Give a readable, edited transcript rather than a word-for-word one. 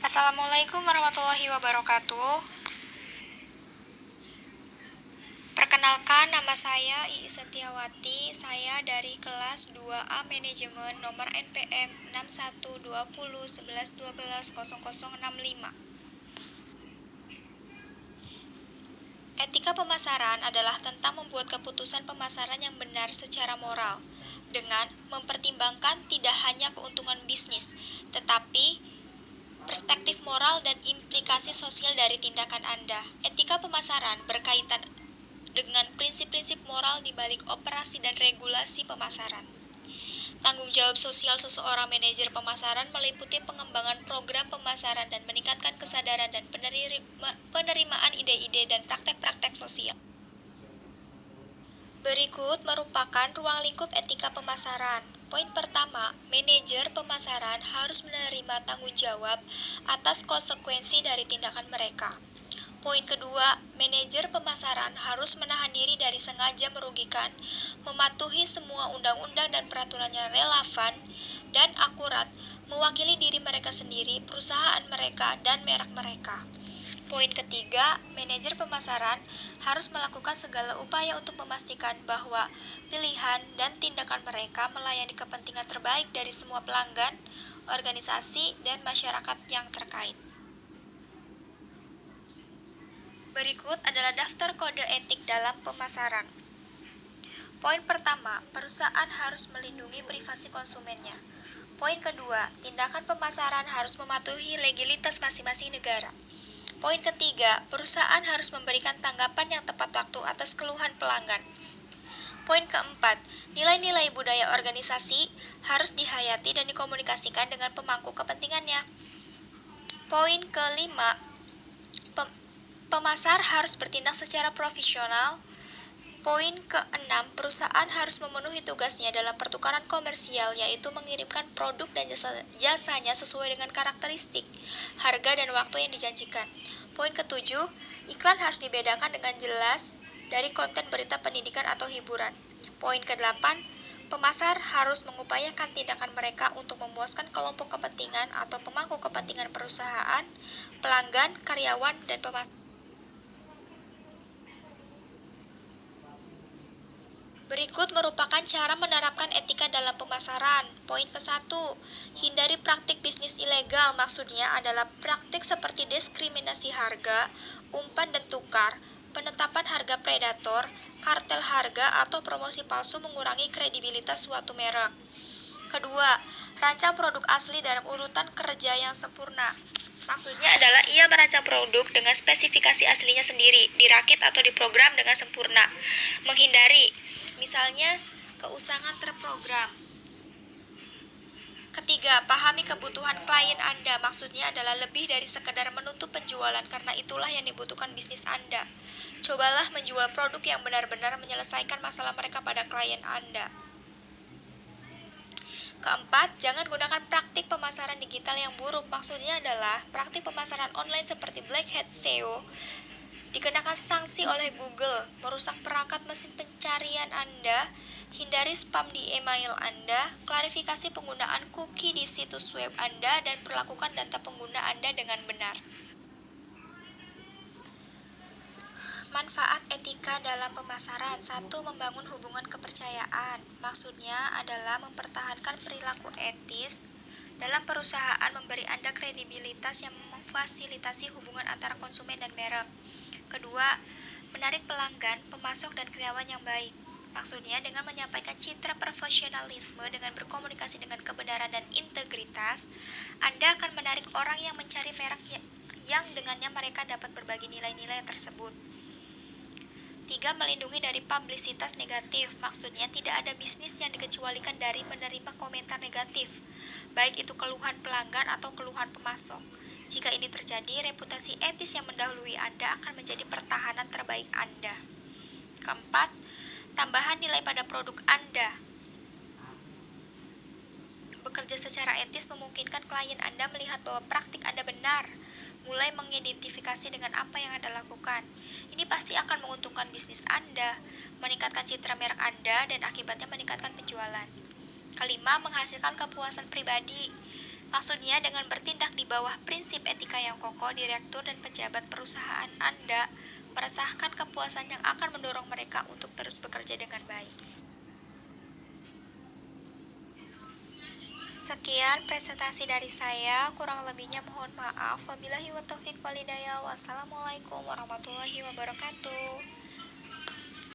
Assalamualaikum warahmatullahi wabarakatuh. Perkenalkan, nama saya Iis Setiawati. Saya dari kelas 2A Manajemen nomor NPM 612011120065. Etika pemasaran adalah tentang membuat keputusan pemasaran yang benar secara moral, dengan mempertimbangkan tidak hanya keuntungan bisnis, tetapi perspektif moral dan implikasi sosial dari tindakan Anda. Etika pemasaran berkaitan dengan prinsip-prinsip moral di balik operasi dan regulasi pemasaran. Tanggung jawab sosial seseorang manajer pemasaran meliputi pengembangan program pemasaran dan meningkatkan kesadaran dan penerimaan ide-ide dan praktek-praktek sosial. Berikut merupakan ruang lingkup etika pemasaran. Poin pertama, manajer pemasaran harus menerima tanggung jawab atas konsekuensi dari tindakan mereka. Poin kedua, manajer pemasaran harus menahan diri dari sengaja merugikan, mematuhi semua undang-undang dan peraturan yang relevan dan akurat, mewakili diri mereka sendiri, perusahaan mereka, dan merek mereka. Poin ketiga, manajer pemasaran harus melakukan segala upaya untuk memastikan bahwa pilihan dan tindakan mereka melayani kepentingan terbaik dari semua pelanggan, organisasi, dan masyarakat yang terkait. Berikut adalah daftar kode etik dalam pemasaran. Poin pertama, perusahaan harus melindungi privasi konsumennya. Poin kedua, tindakan pemasaran harus mematuhi legalitas masing-masing negara. Poin ketiga, perusahaan harus memberikan tanggapan yang tepat waktu atas keluhan pelanggan. Poin keempat, nilai-nilai budaya organisasi harus dihayati dan dikomunikasikan dengan pemangku kepentingannya. Poin kelima, pemasar harus bertindak secara profesional. Poin keenam, perusahaan harus memenuhi tugasnya dalam pertukaran komersial, yaitu mengirimkan produk dan jasanya sesuai dengan karakteristik, harga, dan waktu yang dijanjikan. Poin ketujuh, iklan harus dibedakan dengan jelas dari konten berita pendidikan atau hiburan. Poin kedelapan, pemasar harus mengupayakan tindakan mereka untuk memuaskan kelompok kepentingan atau pemangku kepentingan perusahaan, pelanggan, karyawan, dan pemasar. Berikut merupakan cara menerapkan etika dalam pemasaran. Poin ke-1, hindari praktik bisnis ilegal. Maksudnya adalah praktik seperti diskriminasi harga, umpan dan tukar, penetapan harga predator, kartel harga, atau promosi palsu mengurangi kredibilitas suatu merek. Kedua, rancang produk asli dalam urutan kerja yang sempurna. Maksudnya adalah ia merancang produk dengan spesifikasi aslinya sendiri, dirakit atau diprogram dengan sempurna. Menghindari, misalnya, keusangan terprogram. Ketiga, pahami kebutuhan klien Anda. Maksudnya adalah lebih dari sekedar menutup penjualan, karena itulah yang dibutuhkan bisnis Anda. Cobalah menjual produk yang benar-benar menyelesaikan masalah mereka pada klien Anda. Keempat, jangan gunakan praktik pemasaran digital yang buruk. Maksudnya adalah praktik pemasaran online seperti black hat SEO dikenakan sanksi oleh Google, merusak perangkat mesin pencarian Anda, hindari spam di email Anda, klarifikasi penggunaan cookie di situs web Anda, dan perlakukan data pengguna Anda dengan benar. Manfaat etika dalam pemasaran. 1. Membangun hubungan kepercayaan. Maksudnya adalah mempertahankan perilaku etis dalam perusahaan, memberi Anda kredibilitas yang memfasilitasi hubungan antara konsumen dan merek. Kedua, menarik pelanggan, pemasok, dan karyawan yang baik. Maksudnya dengan menyampaikan citra profesionalisme dengan berkomunikasi dengan kebenaran dan integritas, Anda akan menarik orang yang mencari merek yang dengannya mereka dapat berbagi nilai-nilai tersebut. 3. Melindungi dari publisitas negatif. Maksudnya tidak ada bisnis yang dikecualikan dari menerima komentar negatif, baik itu keluhan pelanggan atau keluhan pemasok. Jika ini terjadi, reputasi etis yang mendahului Anda akan menjadi pertahanan terbaik Anda. Keempat, tambahan nilai pada produk Anda. Bekerja secara etis memungkinkan klien Anda melihat bahwa praktik Anda benar, mulai mengidentifikasi dengan apa yang Anda lakukan. Ini pasti akan menguntungkan bisnis Anda, meningkatkan citra merek Anda, dan akibatnya meningkatkan penjualan. Kelima, menghasilkan kepuasan pribadi. Maksudnya dengan bertindak di bawah prinsip etika yang kokoh, direktur dan pejabat perusahaan Anda merasakan kepuasan yang akan mendorong mereka untuk terus bekerja dengan baik. Sekian presentasi dari saya, kurang lebihnya mohon maaf. Wabillahi wa taufiq walhidayah. Wassalamualaikum warahmatullahi wabarakatuh.